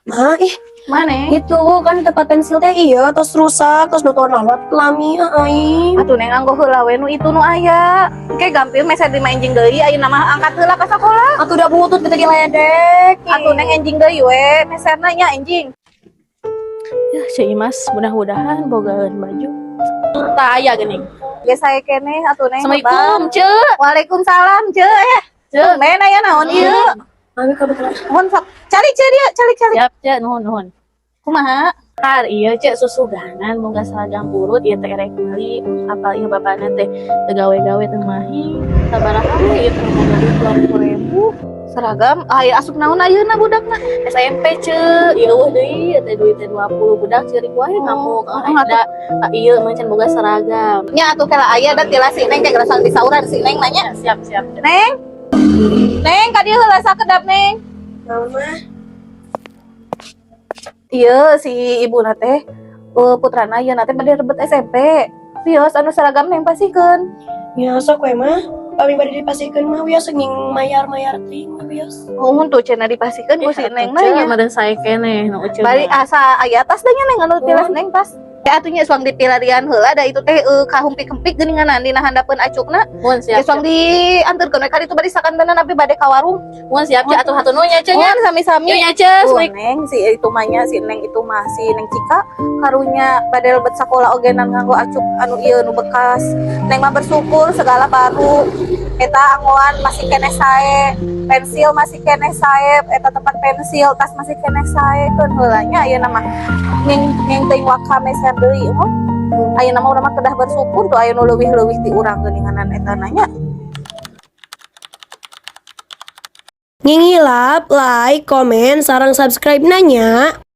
Mah, Mana? itu kan tempat pensil teh iya, terus rusak, terus nonton alat lami, aing. Atuh neng anggo heula we nu itu nu aya. Engke gampil mesa di enjing deui ayeuna mah angkat heula ka sakola. Atuh udah butut kita geledek. Atuh neng enjing deui we meserna nya enjing. Ya, si Imas mudah-mudahan bogaeun baju. Tah aya geuning. Geus sae keneh atuh neng. Assalamualaikum, Ceu. Waalaikumsalam, Ceu ya. Ceu, men aya naon ieu? Ami kebetulan. Mohon sok. Cari Ceu dia, cari. Siap, Cek, nuhun. Kumaha? Kar, iya Cek susuganan boga seragam urut ieu teh rek meuli apal ieu bapana teh gawe-gawe teh mahi sabaraha ieu teh mobil 20.000 Seragam, aya asup naon ayeuna budakna? SMP Cek, ieu eueuh deui teh duit teh 20 budak ceurik wae ngamuk ada ieu mancan boga seragam. Nya atuh kala aya da tila si Neng teh gerasang disauran si Neng nanya. Siap. Neng. Neng, ka dieu heula sakedap Neng. Mama, Ieu si ibuna teh putrana ieu teh bade rebet SMP. Bios anu seragam Neng pasikeun. ya sok we mah. Kami bade dipasikeun mah wios nging mayar-mayar teh mah wios. Mun tuh cenah dipasikeun ku si Neng Cek, nanya. meureun sae keneh nu uceul. Bari asa aya tas da nya Neng anu tilas Neng tas. Ya atunya suang dipilarian heula da itu teh kahumpik-hempik geuninganan dina handapkeun acukna. Mun Ya siap. suang dianterkeun we kali itu bari sakantenan abi bade ka warung. Mun siap Cek atuh hatuh nunya Cek nya. Ngan sami-sami. Nya Cek, Tuh, Neng si itu mahnya si Neng itu mah si Neng Cika karunya badel bet sakola ogenan nganggo acuk anu ieu nu bekas. Neng mah bersyukur segala baru. Eta anggoan masih keneh sae, pensil masih keneh sae, eta tempat pensil, tas masih keneh sae keun heula nya ayeuna mah ngeng teuing wakame ser deui mah. Ayeuna mah urang mah kedah bersyukur tuh aya nu leuwih-leuwih ti urang geuninganan eta nya. Ngingilap, like, komen, sarang subscribe nanya.